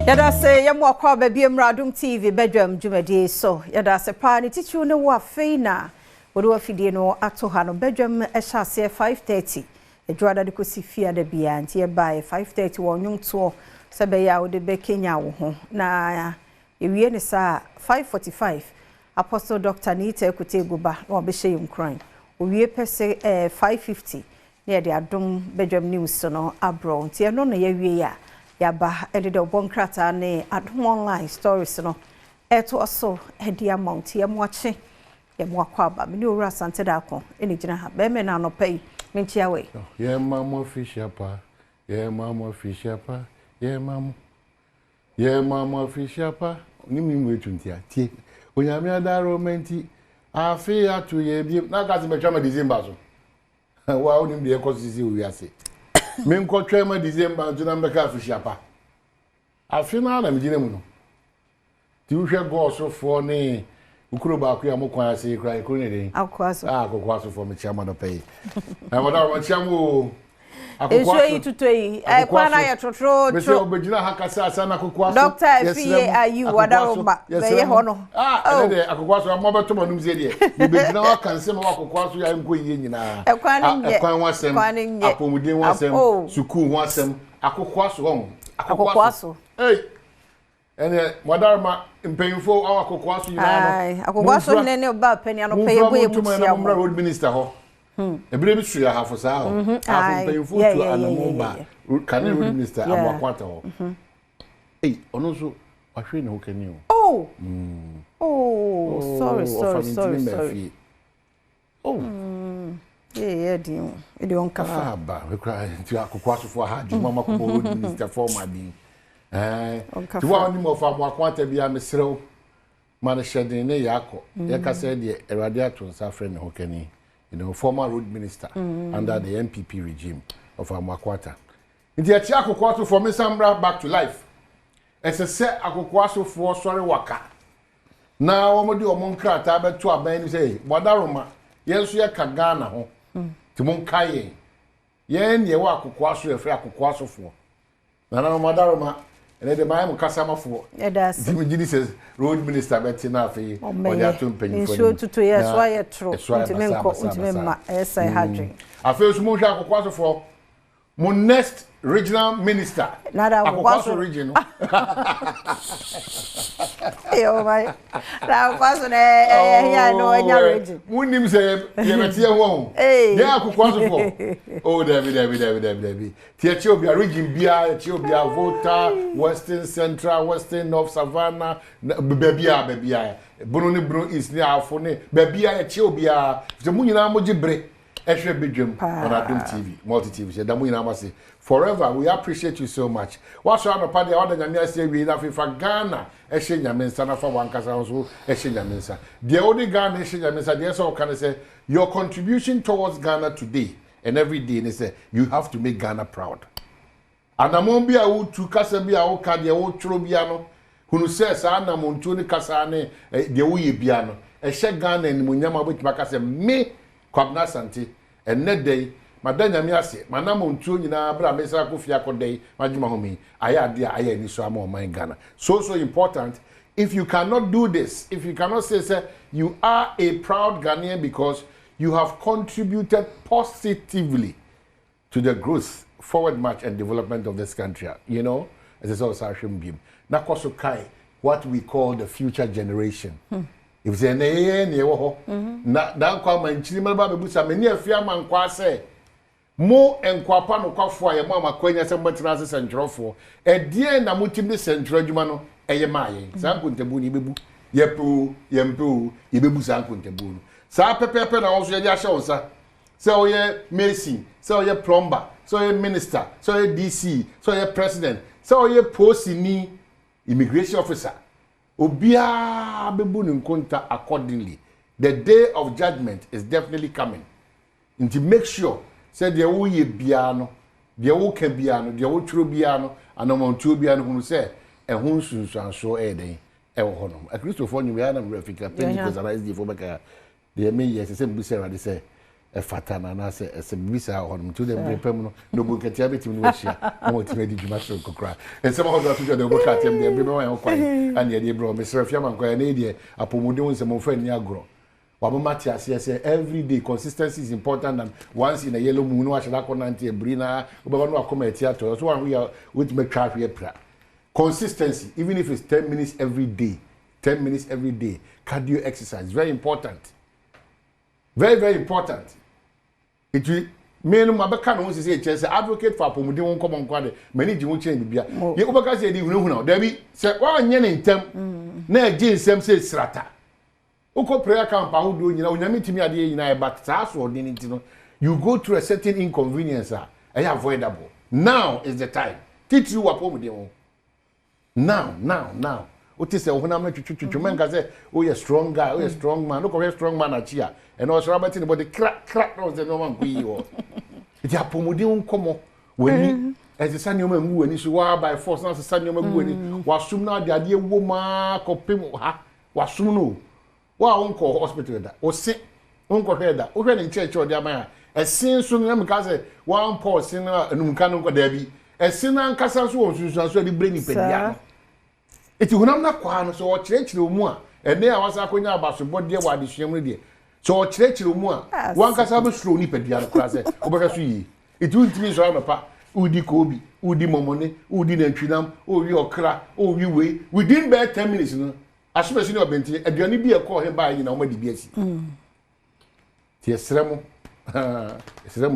Yada se yamwa kwa baby Adom TV bedroom jumadi so yada se pa ni tichu ne wa feina wodo afidie no ato ha no bedroom ehya se 5:30 edwada de kosi fia da bia nti e bae 5:30 wo nwonto se be ya wo de be Kenya wo ho na ewie ne sa 5:45 Apostle Dr. Nita Ekuteguba no be hye nkran owie pese 5:50 ne de Adom bedroom news no abro nti e no na yawie ya yaba edede obonkrata ne Adom online stories no eto aso edi amount ye moache ye moakwaba me ni owura sante da ko eni gina ha be me na no pay mentia we ye mama fisher pa ye mama fisher pa ye mama fisher pa ni mi wetuntia tie onyame adaro menti afi atu ye bi na ka se betwa ma December so wa onim de ekosisi owiase men ko twema December juna mbeka afishiapa afina na mjine mu no ti uhwe go osofo ne ukuro Bawku ya mokwan ase kra ikuro ne den akokwaso for me chiama no pay na wada ma chiamo akokwaso ezo itutoi kwa na ya trotro me se obejina hakasa asa na akokwaso doctor fie ayu wada romba be ye ho no ede akokwaso amobeto manum ze de ibejina wa kanse ma akokwaso ya nko yiye nyina ekwan wasem apomuden wasem suku wasem akokwaso ho akokwaso ene wadarma mpanyimfo awa akokwaso nyina no akokwaso ne oba pani ano pay boye mutia mo road minister ho ebire bi suya hafo saa ho hafo mpanyimfo tu anamomba kan road minister abakwata ho ono so ahwe ne ho kani sorry di on kafa ba we cry ti akokwaso fo ha djuma makobo road minister for madi ti wa ni mo fa mo akwata bia mesrew man shedin ne yakọ ye ka say de Erade atonsa friend ho kani former road minister under the MPP regime of Amakwata. Nti a chia akokwaso for me sambra back to life. Ese se akokwaso for sorry waka. Na womodi omonkrata beto aban ni say bodaroma yenso ye ka Ghana ho. Ti mon kaye. Yen ye wa akokwaso ye frɛ akokwaso for. Na modaroma ene de bayam kasama for. Dimigidi says road minister beti na afi oya to mpanyi for. Nso tutu ye so aye tro. Ntimemma esai hadwen. Afi so mo hwa akokwaso for. Mo next regional minister. Nada akokwaso region. Yo my. Na akokwaso na here no enya region. Munim say ye betie ho. Ye akokwaso for. Oh David. Tie obi region bia, tie obi voter, Western Central, Western North Savannah, bebia. Bono ne bro is ne afo ne bebia tie obi a. Se munyina mo gibre. Ehwe bedwam on Adom TV, multi TV. Say da munyina ma say forever we appreciate you so much. What's your party order nyame say we na fa Ghana ehye nyame nsa na fa wankasa so ehye nyame nsa. The only Ghana ehye nyame nsa dey so can say your contribution towards Ghana today and every day they say you have to make Ghana proud. Anamon bia wo tu kasa bia wo ka de wo tworo bia no hunu say sa anamon tu ni kasa ne de wo ye bia no ehye Ghana ni munyama botima kasa me Kwabna Santi and net day madanya mi ase manamo ntuo nyina bra mesa kofia kodai majuma homi aya dia aya ni so am my Ghana so important. If you cannot do this, if you cannot say you are a proud Ghanaian because you have contributed positively to the growth, forward march and development of this country, you know, as is also Ashim Bim. Na koso kai what we call the future generation. If say na ye wo na dan kwa manchiri maba bebusa me ne afia man kwa se mo enkwapa no kwafo aye mo amakwanya se mbatina se sentrofo e die na mutim ne sentro adwuma no eye maaye sankuntebu ni bebu yempu yebebu sankuntebu no sa pepepe na wo so ye ahye wonsa se oye mason se oye plumber se oye minister se oye DC se oye president se oye posini immigration officer Obia bebu nkunta accordingly. The day of judgment is definitely coming. And to make sure, say the wo ye biano, the wo can biano, the wo true biano, and no mon true biano who say, and who soon so a day, honum. A Christopher, you are not Rafika, because I raised the Fobaka. The me yes, the same Bissera, they say, fatana na se bisa honum to dem prepam no no bunketia betim no hia mo timi di dwuma so kokra ensem ho do to de boka tem de be wan kwan an ye de bro me serafia man kwan na de apomodon nsem mo fa ni agro waboma ti ase say every day consistency is important and once in a yellow moon wa shada ko nanti ebrina obeba no akoma eti ato so we are with me try here pra consistency even if it's 10 minutes every day cardio exercise very important very important. It will mean Mabaka no say chance advocate for pomodi won common kwade many ji won change bibia ye obaka say di hunu na da bi say wa nye ne ntem na agi nsem say srata uko prayer camp ahudo nyina onyame timi ade nyina e but sa so odin ntino you go through a certain inconvenience avoidable. Now is the time teach you wa pomodi won now Oti se ohuna me chuchu men ka say oh you strong guy, oh you strong man. Look how strong man achia. And also about in body crack no the no man go yi o. Iti apomodi nkomo wani as the sanyo magu wani so wa by force na sanyo magu wani wasum na de ade wo ma kopem ha wasum no. Wa onko hospital da. O se onko heda. O hwe ne church o de ama esin so no me ka say one pause na enumka no ko da bi. Esin na nkasa so won susu so de brain pedia. Iti hunam na kwa no so o kirechire mu a ene a wasa akonya abasobode wa adesuam de so o kirechire mu a wan kasa be suro ni pedia no kra se obeka so yi iti untimi so amapa udi kobi udi momone udi nantwinam owi okra owi we within by 10 minutes no asopesi ni obenti aduane bi e ko he ba yi na o ma di bi asi ti esremo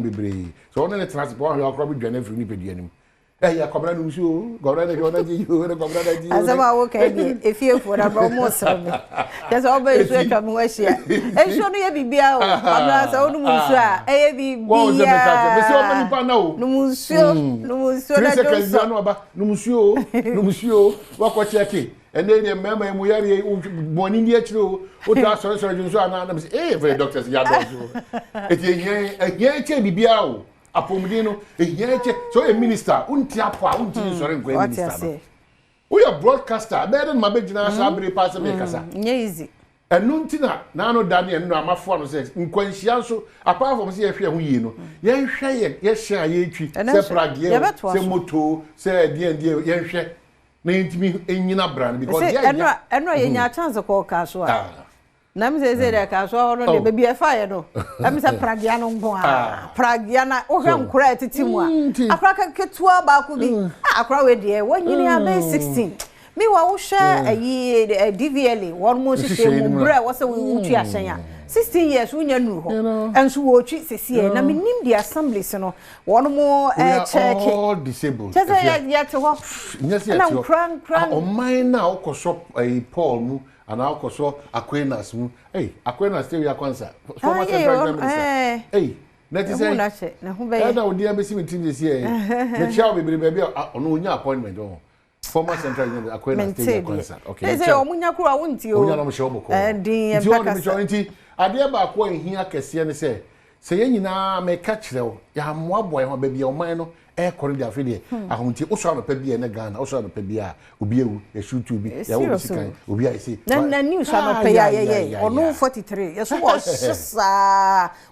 bebre so on the transport ho akra bi duane firi ni pedia nim ya kobra no msuo gobra na jona ji yo na gobra na ji azama wo ka bi efie fo na bro mo so me just oba isu etwa mo ahia ehwo no ye bibia o abra sa onu msuo a eye bibia wo ze me ka se o mani pa na o no msuo na jo no msuo wa ko cheki ene ne mema mu yare boni ndi akiro o da so junso ana na me very doctors ya do so eti che bibia o apomudi no ehiache so a minister unti apo unti sore nkwa minister no we are broadcaster better ma be gina sa abre pass me kasa nye easy enu ntina na no daniel no amafo no se nkwanhia so apart from se ye hwe ho yie no ye hwe ye hia ye twi se pragie se moto se die ye hwe na intimi enyina brand because eno ye nya chance ko ka so a na me say dey ka so no dey baby e fire no am say pragia no nko a pragia na o hwe nkura etitimu a akra ka ketua ba ko bi akra we dey wanyini a be 16 me wa wo hwe ayi DVL won mo hye mu bre wo se wo tu ahyen a 16 years unya nu ho enso wo twi sesie na me nim di assemblies no won mo check all disabled just ya to ho na kran o mine na o ko shop Paul mu and also Aquinas mu Aquinas still ya kwanza former central minister that is na hu be na odi am see meeting this year me chair be baby ono onya appointment former central minister Aquinas still ya kwanza okay say omunya kura wonti o onya no me show boko din ya pakasa nti ade ba ko ehia kese ne se ye nyina me ka kirew ya moaboy ho ba bia o man no kore dia fede ahonti o so no pa bia ne Ghana o so no pa bia obi ewu e shoot bi ya wo sikan obi a isi na news no pa ye ono 43 yeso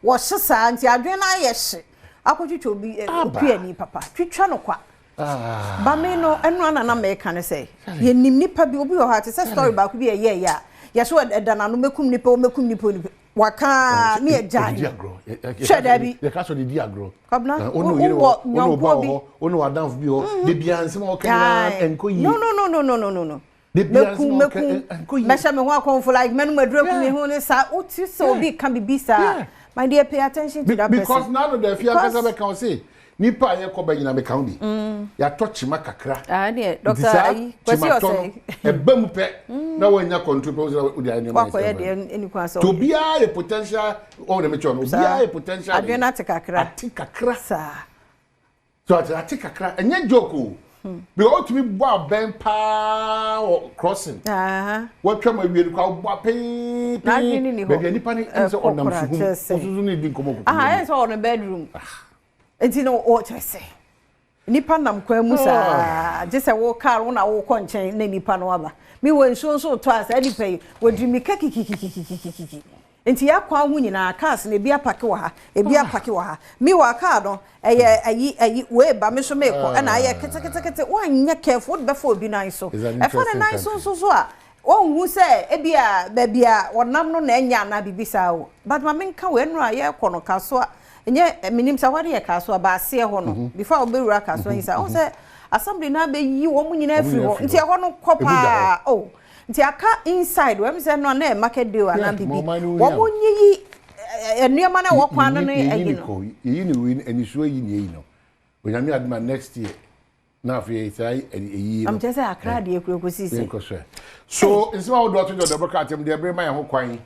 wo shisa nti adwen na ye hye akotwitwa obi ani papa twitwa no kwa ba me no eno anana me ka ne say ye nim nipa bi obi o ha te say story ba ku bi ye ya yeso edana no mekum nipa o mekum nipa waka mi ejai shedabi ye ka so di agro kabna ono wadanf bi ho de bia nsem o kan enko yi no de bia nsem o kan enko yi mesha me ho akonfo like menu madreku me ho ne sa oti so bi kan bibi sa my dear pay attention to that person because now the fear kasa be kan say nipa ye ko ba nyina be kan bi ya touch makakra ne doctor ayi kwesi o say ebam pe na wanya control so odi ani ma say eni kwa so to bia a potential on the mecho no bia a potential adwena atikakra sa so atikakra enye joke be o to me bo ben pa crossing what come we kwa bo pe be nipa ni enso onam suhu suzu ni di nkomo enso on bedroom enti no o chese nipa nam kwa mu sa je se wo car wo na wo ko nchen na nipa no aba mi wo nso to asa nipa yi wo dri mi kakikikikikiki enti yakwa hu nyina cars na ebi apake wa ha ebi apake wa ha mi wa car no ayi we ba me so meko na aye kete wanye careful be for obi nan so e for na nan so a wonhu se ebia ba bia wonam no na enya na bibisa o but ma menka we no aye kono kaso enye minim sa wade ye kaso ba ase ho no before obewura kaso yin sa o se assembly na be yi wo mu nyina afiri ho nti ho no kopa oh nti aka inside we say no na market day wa na bibi wo mu nyi enuama na wo kwan no eyi no yi ni win enisuo yi ni eyi no onyame adma next year na afie sai eyi am just say akra de ekurokosi se so in some of the to the broadcast dem dey bring my ho kwan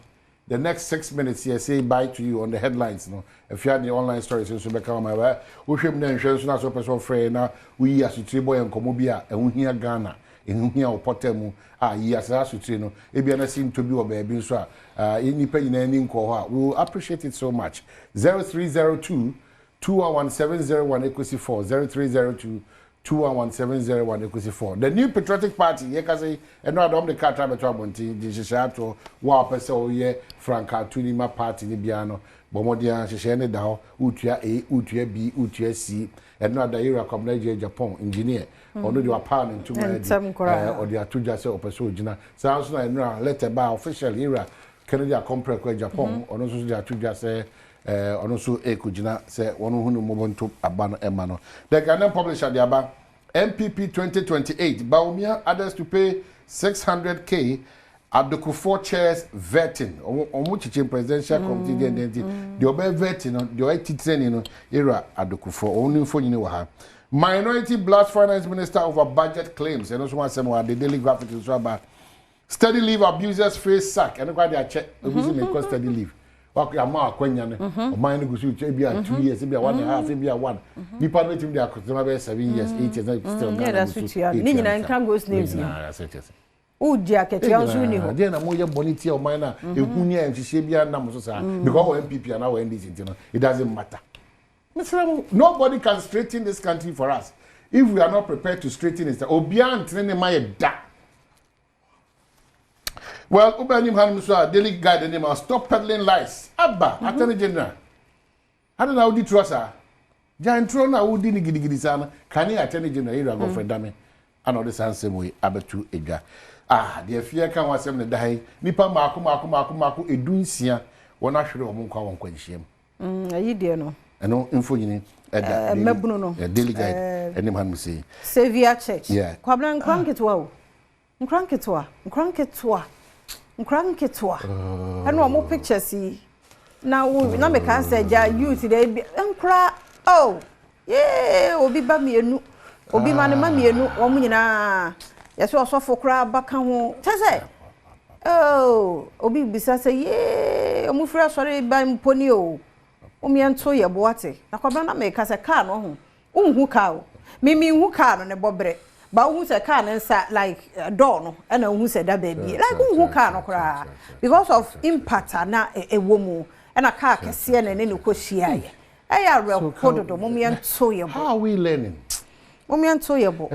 the next 6 minutes here say bye to you on the headlines no if you have the online stories so be come my way wo hwem na nhwe so na so person free na we asutri boy enkomo bi a ehu hia Ghana ehu hia opotemu yi asara asutri no e bia na sim to bi o ba bi nso a nipa nyina ni nko ho a we appreciate it so much 0302 21701 equals 4 0302 21701 equals 4. The new patriotic party, ye can say, and no, I don't the car travel to Abonti, the Shishato, Wapa, so ye, Franca, Tunima party, Nibiano, Bomodia, Shishane Dao, Utia A, Utia B, Utia C, and not the era of Nigeria, Japan, engineer, although you are partnering to my or the Atuja so Opasojina. Sounds like no letter by official era, Canada compare Japan, or also the Atuja say. Also ekujina say one who mobonto abano emano. The Ghanaian publisher the aba MPP 2028 Baumia others to pay 600k at the 4 chairs vetting omuchiche presidential committee the obe vetting the IT training era at the 4 only for you know minority black finance minister over budget claims and also one some the daily graphic is about study leave abusers face sack and quite their check because study leave. Okay, I'm a quenya. Mine goes to be 2 years, be 1.5, be 1. People with him, they are 7 years, 8 years. Yeah, that's what you are. Nina and Kango's names. Oh, jacket, you are soon. Then I'm more bonity or minor. You punya and she be a number because MPP are now in this, it doesn't matter. Nobody can straighten this country for us. If we are not prepared to straighten it, Obian training my da. Well, Ubanim Hanmusa, daily guide the name stop peddling lies. Abba, Attorney General. I don't know how the trossa. Giant Trona would diggy sana. Can you Attorney General go for dummy? I know this handsome way, Abetu Ega. Ah, the fear can was the die. Nipa Maku, Edunsia, one actually of Munka on Quenchim. You dear no. And no info in Mebuno, a daily guide, and him Hanmusi. Savia Church. Yeah. Quablan Cranketwa. Cranketwa. Nkranketwa eno mo picture si na wo na me kan say ja youth dey nkra oh yeah obi ba mienu obi ma ne ma mienu wo mu nyina yeso osofo kra baka ho tese oh obi bisa say yeah omu fra sori ba mponi o omi ento ye boate na kwaba na me ka say car no ho unhu car o mimi hu car no ne bobre ba who say car nsa like door no and who say that baby like who car no kra because of impact na ewomu and a car kese na ne ko hia ye eya record do momiento ye bo how are we learning momiento ye bo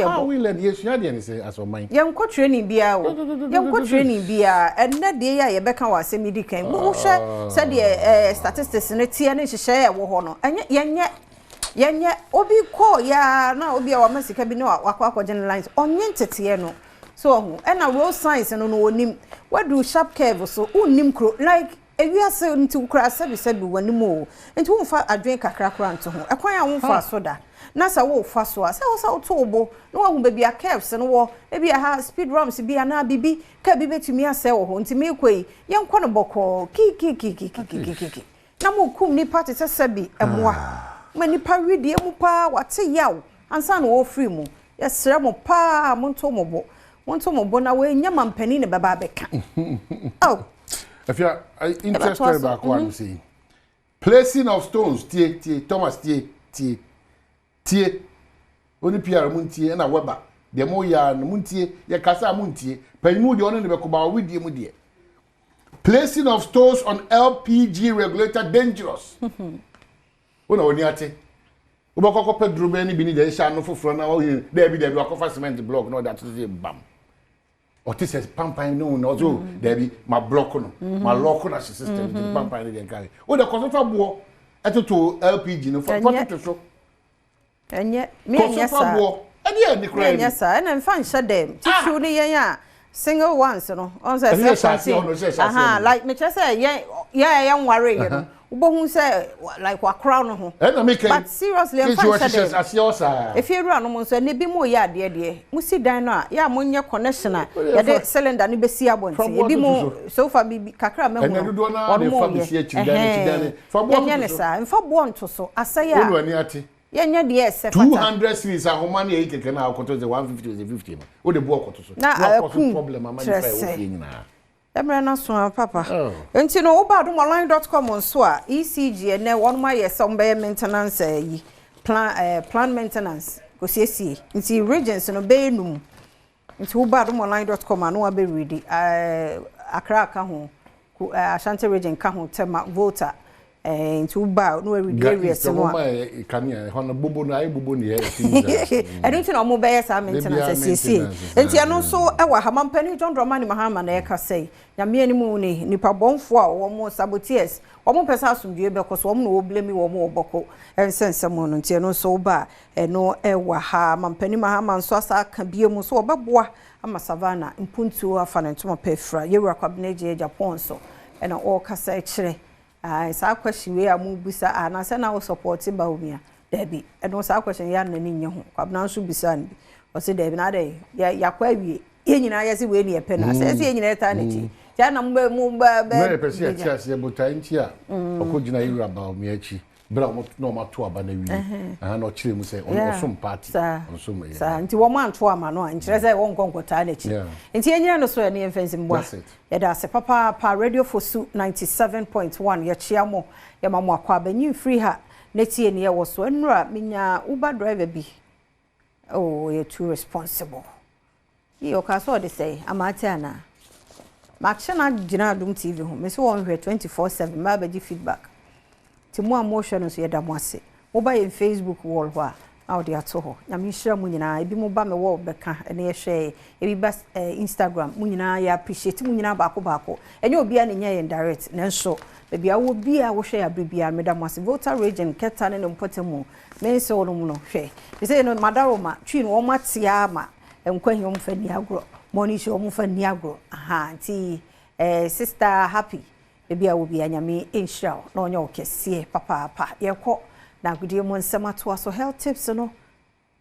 how are we learning yes you dey say as o mind yenko training bia o yenko training bia and na dey ya ye beka wa asemi kan wo hwe say the statistics ne tie ne hye wo ho no yenye obi ko ya na obi a wa masika bi ne wakwa generalize onye ntete no so ho e na road science no onim wadu sharp curve so unim kro like ewiase nti ukra sabi wanim o nti wo fa adwen kakra nto ho ekwan a wo fa so da na sa wo fa so a sa wo sa to obo no wa hu baby a curves no wo e bi a ha speed ramps bi ana bibi ka bi betumi ase wo ho nti me koi yenkɔ no bɔkɔ ki na mo kum ni party sabi emoa mani pa widie mu pa wate yaw ansa na wo free mu yesre mo pa monto mobo na we nya mampani ne baba beka oh if you are interested about what I'm saying placing of stones tie Thomas tie oni PR muntie na weba de mo ya no muntie ye kasa muntie panimu de ono ne bekoba widie mu de placing of stones on LPG regulator dangerous Una oni ate. Ubakoko pedro be ni bi ni je sha no foforo na wo yin there be akofa cement block no that is bam. Or this is pampan no also there be my block no my local system the pampan dey carry. O the consultant board to LPG no for to so. Enye me enye sa. Ade ni kra. Enye sa na mfa nhyɛ dem. Tissue ni yen a single ones no. On say like me just say yen worry you know. Ubohu say like wakra no ho. But seriously mfa nhyɛ dem. If you run no so ne bi mo ya de musi dan no a ya monye connection a ya de cylinder ni besi abonti. Ebi mo so far bi kakra me ho. Ono mo fa besi achi dan fa bo to so. Mfa bo nto so asaya. Onu ani ate. Yenya de ese 200 series ahoma na yike na akoto ze 150 ze 50 no. O de bo akoto so. Na problem ama ni pa e wo nyina. Emre na so papa. Enti no wo ba adomonline.com nso a ECG ene won ma ye some be maintenance yi plan maintenance go siesie. Enti regions no be enum. Enti wo ba adomonline.com anu abe ready Accra ka ho Ashanti region ka ho tema voter into ba no areas no a kan ya hono bobo na bobo ne I don't know mo be sa maintenance CC enti ano so e wa hamampani John Dramani Mahama na e ka sei nyame ani mu ni nipa bonfo a wo mo saboteurs wo mo pesa asumdue be ko so wo mo no blame wo mo oboko ensense mo no enti ano so ba no e wa hamampani Mahama nso asa ka bie mu so obeboa ama savana mpuntu afa na ntoma pefra yewura kwabneje Japan so e na o kasa e kire sa question we amu bisa na se na wo support ba omia debi e no sa question ya na ni nye ho kwabna nso bisa ni o se debi na de ya kwa wie ye nyina ya se we ni epe na se ye nyina eta na chi ja na mu ba me pese ya tia se botai nti a okogina yura ba omia chi bra mo no ma to aba na wi no kire mu se on som party on som ya sa nti wo man to ama no nkire se wo nkonkota na chi nti enyina no so ya ne mfensi mbwa ya da se papa pa radio fosu 97.1 ya chiamo ya mamo akwa banyi free ha netie ne ya wo so enura minya uber driver bi oh you too responsible yo ka so de say amate ana makshana gina Adom TV ho me so won hwe 24/7 ma ba gi feedback ti mo emotion so yeda mo ase mo ba ye Facebook wall ho a audio ato ho na me hira mo nyina ebi mo ba me wo beka ene ye hwe ebi ba Instagram mo nyina ya appreciate mo nyina baako enye obi a ne nya ye direct na nso bebi a wo bi a wo hwe ya bibia me da mo ase voter region keta ne mpotemu me nso wo no mo no hwe they say no madaroma twi no wo matia ma enkwahi wo mfa ni agro money show wo mfa ni agro aha ti sister happy bebi a wo bi anyame enhira na onye okesie papa yekọ na gudie mo nsema to aso health tips no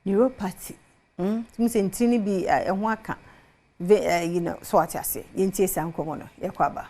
neuropathy tumse ntini bi ehho aka you know so atiase yentie sankomo no yekọ aba